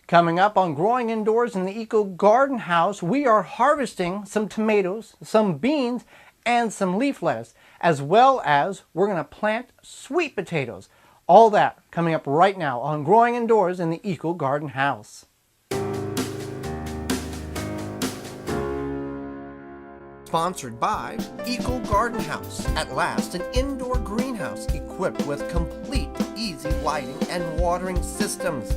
Coming up on Growing Indoors in the Eco Garden House, we are harvesting some tomatoes, some beans, and some leaf lettuce, as well as we're going to plant sweet potatoes. All that coming up right now on Growing Indoors in the Eco Garden House. Sponsored by Eco Garden House. At last, an indoor greenhouse equipped with complete, easy lighting and watering systems.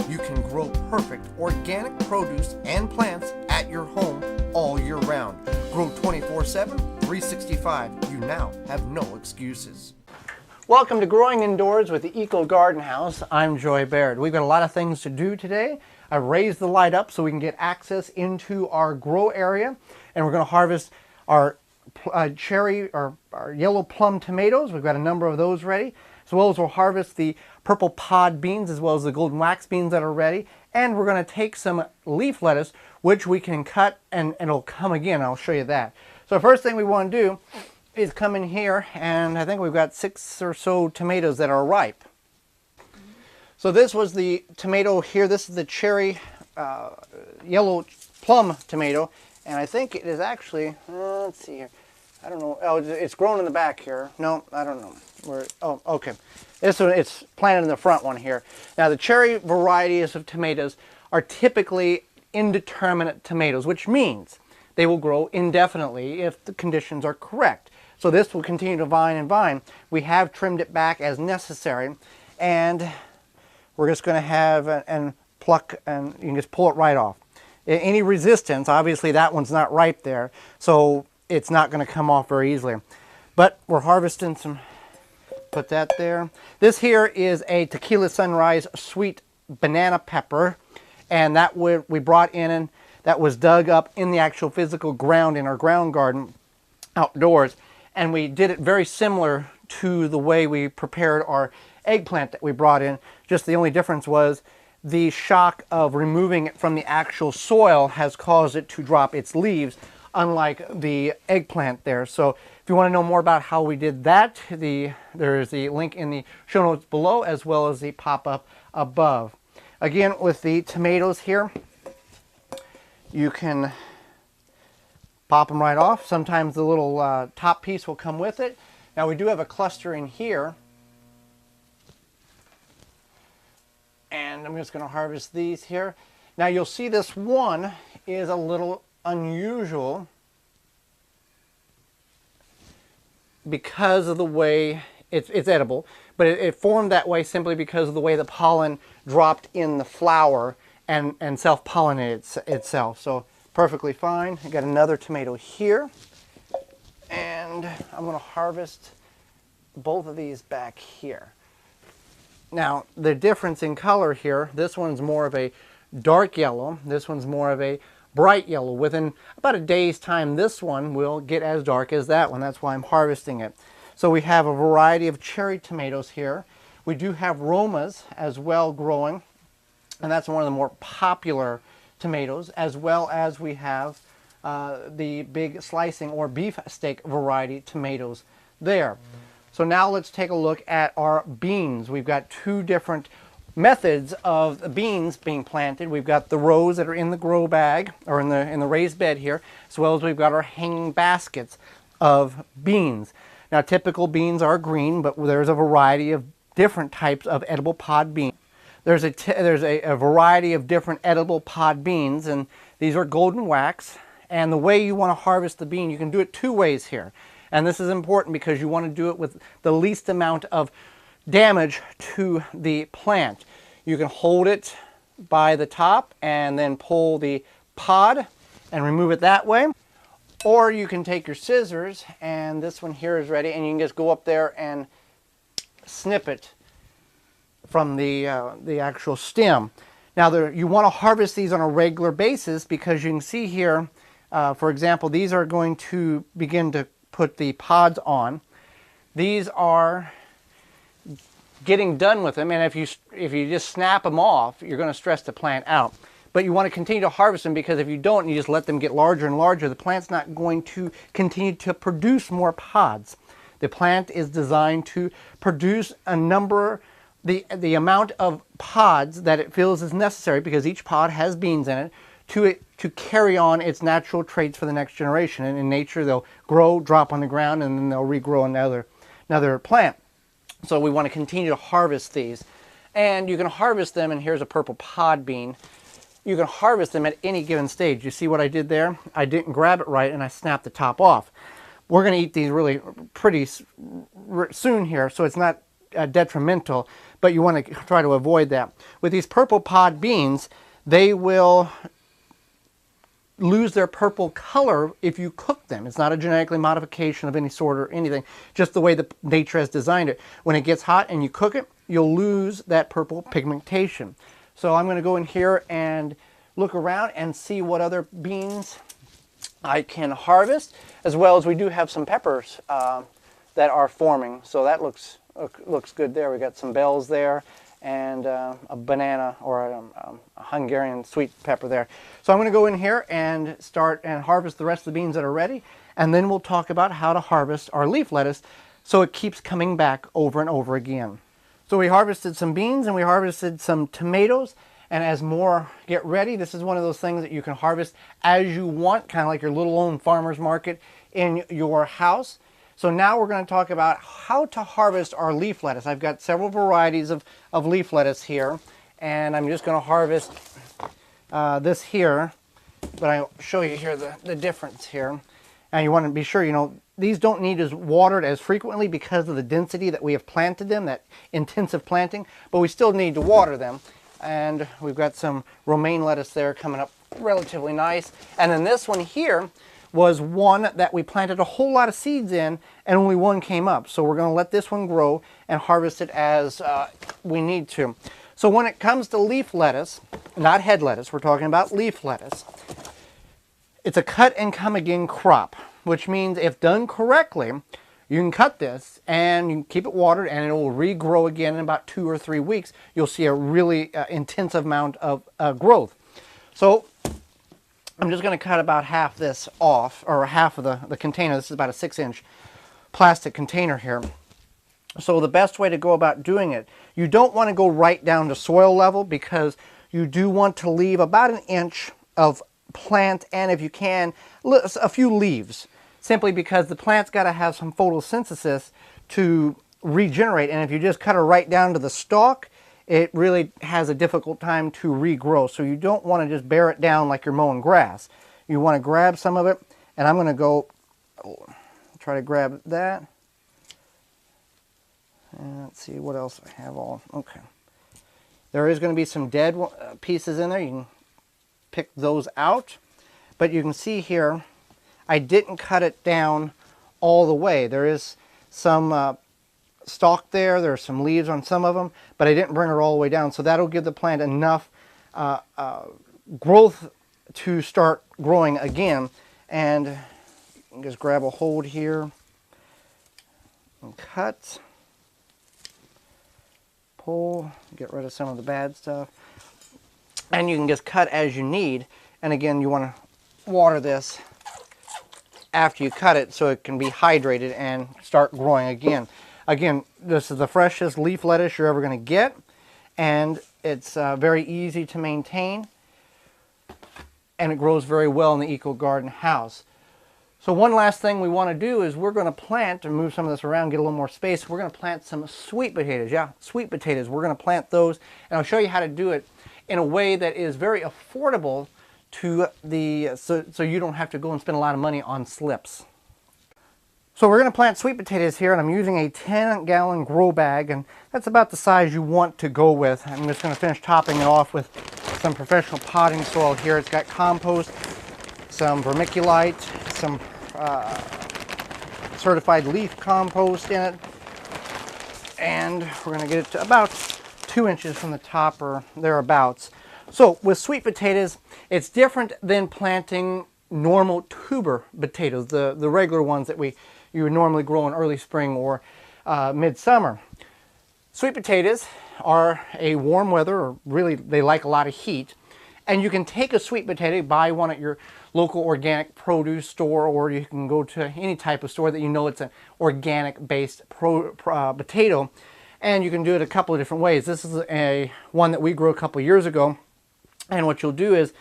You can grow perfect organic produce and plants at your home all year round. Grow 24/7, 365. You now have no excuses. Welcome to Growing Indoors with the Eco Garden House. I'm Joy Baird. We've got a lot of things to do today. I raised the light up so we can get access into our grow area, and we're going to harvest our cherry or our yellow plum tomatoes. We've got a number of those ready, as well as we'll harvest the purple pod beans as well as the golden wax beans that are ready. And we're going to take some leaf lettuce, which we can cut and it'll come again. I'll show you that. So the first thing we want to do is come in here, and I think we've got 6 or so tomatoes that are ripe. So this was the tomato here. This is the cherry yellow plum tomato, and I think it is actually, let's see here. I don't know. Oh, it's grown in the back here. No, I don't know. Oh, okay. This one, it's planted in the front one here. Now, the cherry varieties of tomatoes are typically indeterminate tomatoes, which means they will grow indefinitely if the conditions are correct. So this will continue to vine and vine. We have trimmed it back as necessary, and we're just going to have and pluck, and you can just pull it right off. Any resistance, obviously that one's not ripe there, so it's not going to come off very easily. But we're harvesting some, put that there. This here is a Tequila Sunrise sweet banana pepper, and that we brought in, and that was dug up in the actual physical ground in our ground garden outdoors. And we did it very similar to the way we prepared our eggplant that we brought in. Just the only difference was the shock of removing it from the actual soil has caused it to drop its leaves, unlike the eggplant there. So if you want to know more about how we did that, there is the link in the show notes below, as well as the pop-up above. Again, with the tomatoes here, you can pop them right off. Sometimes the little top piece will come with it. Now we do have a cluster in here, and I'm just going to harvest these here. Now you'll see this one is a little unusual because of the way it's edible, but it formed that way simply because of the way the pollen dropped in the flower and self-pollinated itself. So perfectly fine. I got another tomato here, and I'm going to harvest both of these back here. Now the difference in color here, this one's more of a dark yellow, this one's more of a bright yellow. Within about a day's time, this one will get as dark as that one. That's why I'm harvesting it. So we have a variety of cherry tomatoes here. We do have Romas as well growing, and that's one of the more popular tomatoes, as well as we have the big slicing or beef steak variety tomatoes there. So now let's take a look at our beans. We've got 2 different methods of the beans being planted. We've got the rows that are in the grow bag, or in the raised bed here, as well as we've got our hanging baskets of beans. Now typical beans are green, but there's a variety of different types of edible pod beans. There's a variety of different edible pod beans, and these are golden wax. And the way you want to harvest the bean, you can do it 2 ways here. And this is important because you want to do it with the least amount of damage to the plant. You can hold it by the top and then pull the pod and remove it that way. Or you can take your scissors, and this one here is ready, and you can just go up there and snip it from the actual stem. Now you want to harvest these on a regular basis because you can see here, for example, these are going to begin to put the pods on. These are getting done with them, and if you just snap them off, you're going to stress the plant out. But you want to continue to harvest them, because if you don't and you just let them get larger and larger, the plant's not going to continue to produce more pods. The plant is designed to produce a number the amount of pods that it feels is necessary, because each pod has beans in it, to carry on its natural traits for the next generation. And in nature, they'll grow, drop on the ground, and then they'll regrow another plant. So we want to continue to harvest these. And you can harvest them, and here's a purple pod bean. You can harvest them at any given stage. You see what I did there? I didn't grab it right, and I snapped the top off. We're going to eat these really pretty soon here, so it's not detrimental, but you want to try to avoid that. With these purple pod beans, they will lose their purple color if you cook them. It's not a genetically modification of any sort or anything, just the way that nature has designed it. When it gets hot and you cook it, you'll lose that purple pigmentation. So I'm going to go in here and look around and see what other beans I can harvest, as well as we do have some peppers that are forming. So that looks good there. We got some bells there, and a banana, or a Hungarian sweet pepper there. So I'm going to go in here and start and harvest the rest of the beans that are ready, and then we'll talk about how to harvest our leaf lettuce so it keeps coming back over and over again. So we harvested some beans and we harvested some tomatoes, and as more get ready, this is one of those things that you can harvest as you want, kind of like your little own farmer's market in your house. So now we're going to talk about how to harvest our leaf lettuce. I've got several varieties of leaf lettuce here, and I'm just going to harvest this here, but I'll show you here the difference here. And you want to be sure, you know, these don't need as watered as frequently because of the density that we have planted them, that intensive planting, but we still need to water them. And we've got some romaine lettuce there coming up relatively nice. And then this one here was one that we planted a whole lot of seeds in, and only one came up. So we're going to let this one grow and harvest it as we need to. So when it comes to leaf lettuce, not head lettuce, we're talking about leaf lettuce, it's a cut and come again crop, which means if done correctly, you can cut this and you can keep it watered and it will regrow again in about 2 or 3 weeks. You'll see a really intensive amount of growth. So I'm just going to cut about half this off, or half of the container. This is about a 6-inch plastic container here. So the best way to go about doing it, you don't want to go right down to soil level, because you do want to leave about 1 inch of plant, and if you can, a few leaves, simply because the plant's got to have some photosynthesis to regenerate. And if you just cut it right down to the stalk, it really has a difficult time to regrow. So you don't want to just bear it down like you're mowing grass. You want to grab some of it, and I'm going to go try to grab that. And let's see what else I have all. Okay. There is going to be some dead pieces in there. You can pick those out. But you can see here, I didn't cut it down all the way. There is some stalk there. There's some leaves on some of them, but I didn't bring her all the way down. So that'll give the plant enough growth to start growing again. And you can just grab a hold here and cut. Pull, get rid of some of the bad stuff. And you can just cut as you need. And again, you want to water this after you cut it so it can be hydrated and start growing again. Again, this is the freshest leaf lettuce you're ever going to get, and it's very easy to maintain, and it grows very well in the Eco Garden house. So one last thing we want to do is we're going to plant, and move some of this around, get a little more space, we're going to plant some sweet potatoes. Yeah, sweet potatoes. We're going to plant those, and I'll show you how to do it in a way that is very affordable to so you don't have to go and spend a lot of money on slips. So we're going to plant sweet potatoes here, and I'm using a 10-gallon grow bag, and that's about the size you want to go with. I'm just going to finish topping it off with some professional potting soil here. It's got compost, some vermiculite, some certified leaf compost in it, and we're going to get it to about 2 inches from the top or thereabouts. So with sweet potatoes, it's different than planting normal tuber potatoes, the regular ones that you would normally grow in early spring or midsummer. Sweet potatoes are a warm weather, or really they like a lot of heat, and you can take a sweet potato, buy one at your local organic produce store, or you can go to any type of store that you know it's an organic based potato, And you can do it a couple of different ways. This is one that we grew a couple of years ago. And what you'll do is,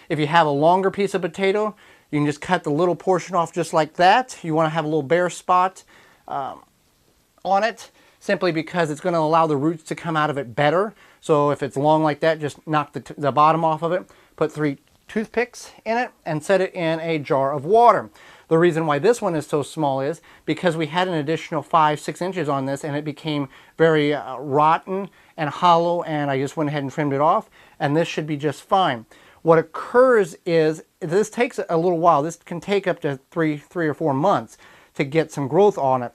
if you have a longer piece of potato, you can just cut the little portion off just like that. You want to have a little bare spot on it, simply because it's going to allow the roots to come out of it better. So if it's long like that, just knock the bottom off of it, put 3 toothpicks in it, and set it in a jar of water. The reason why this one is so small is because we had an additional 5-6 inches on this, and it became very rotten and hollow, and I just went ahead and trimmed it off, and this should be just fine. What occurs is, this takes a little while. This can take up to 3 or 4 months to get some growth on it,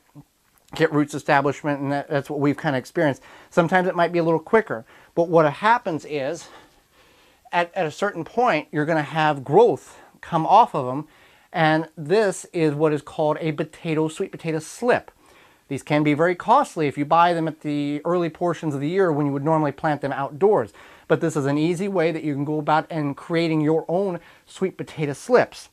get roots establishment, and that's what we've kind of experienced. Sometimes it might be a little quicker, but what happens is, at a certain point, you're going to have growth come off of them, and this is what is called a sweet potato slip. These can be very costly if you buy them at the early portions of the year when you would normally plant them outdoors. But this is an easy way that you can go about and creating your own sweet potato slips.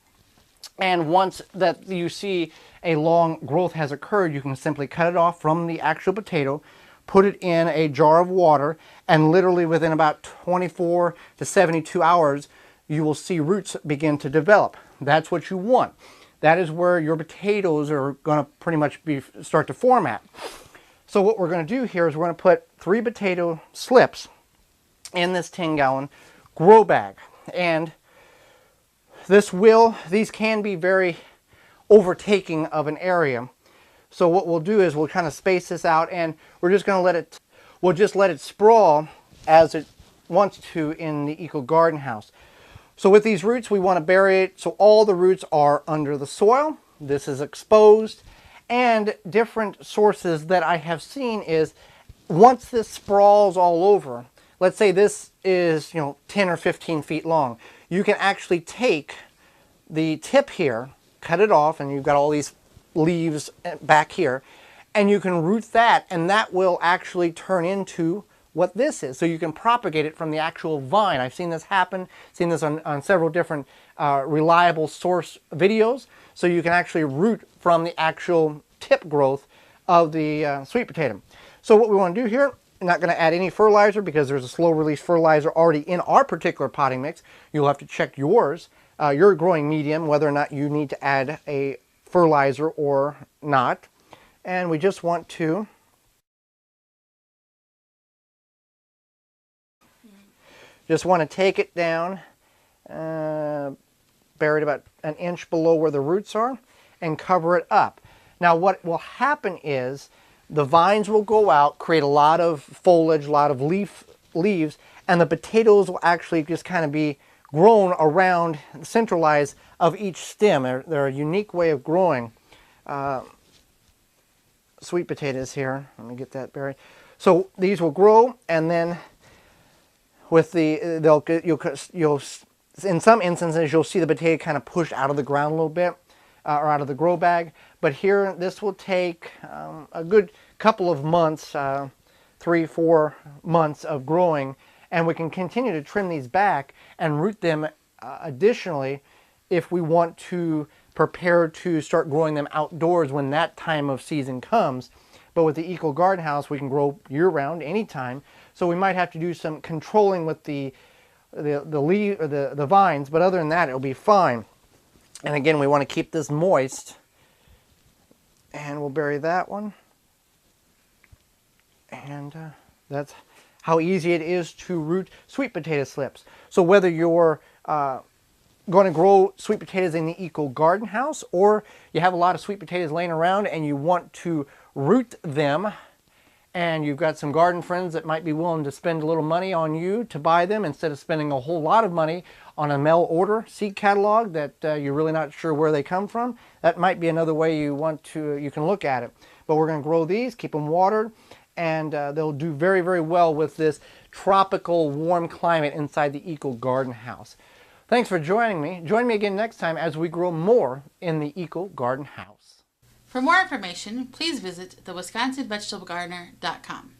And once that you see a long growth has occurred, you can simply cut it off from the actual potato, put it in a jar of water, and literally within about 24 to 72 hours, you will see roots begin to develop. That's what you want. That is where your potatoes are going to pretty much start to form at. So what we're going to do here is we're going to put 3 potato slips in this 10-gallon grow bag. And these can be very overtaking of an area. So what we'll do is we'll kind of space this out, and we're just going to let it sprawl as it wants to in the Eco Garden House. So with these roots, we want to bury it so all the roots are under the soil. This is exposed. And different sources that I have seen is, once this sprawls all over, let's say this is 10 or 15 feet long, you can actually take the tip here, cut it off, and you've got all these leaves back here, and you can root that, and that will actually turn into what this is. So you can propagate it from the actual vine. I've seen this happen, seen this on several different reliable source videos. So you can actually root from the actual tip growth of the sweet potato. So what we want to do here, I'm not going to add any fertilizer because there's a slow release fertilizer already in our particular potting mix. You'll have to check yours, your growing medium, whether or not you need to add a fertilizer or not. And we just want to take it down, bury it about an inch below where the roots are, and cover it up. Now what will happen is the vines will go out, create a lot of foliage, a lot of leaves, and the potatoes will actually just kind of be grown around, centralized of each stem. They're a unique way of growing sweet potatoes here. Let me get that buried. So these will grow, and then with you'll in some instances you'll see the potato kind of push out of the ground a little bit, or out of the grow bag. But here, this will take a good couple of months, 3-4 months of growing, and we can continue to trim these back and root them additionally if we want to prepare to start growing them outdoors when that time of season comes. But with the Eco Garden House, we can grow year-round, anytime. So we might have to do some controlling with the vines, but other than that, it'll be fine. And again, we want to keep this moist, and we'll bury that one. And that's how easy it is to root sweet potato slips. So whether you're going to grow sweet potatoes in the Eco Garden House, or you have a lot of sweet potatoes laying around and you want to root them, and you've got some garden friends that might be willing to spend a little money on you to buy them instead of spending a whole lot of money on a mail order seed catalog that you're really not sure where they come from, that might be another way you can look at it. But we're going to grow these, keep them watered, and they'll do very, very well with this tropical warm climate inside the Eco Garden House. Thanks for joining me. Join me again next time as we grow more in the Eco Garden House. For more information, please visit thewisconsinvegetablegardener.com.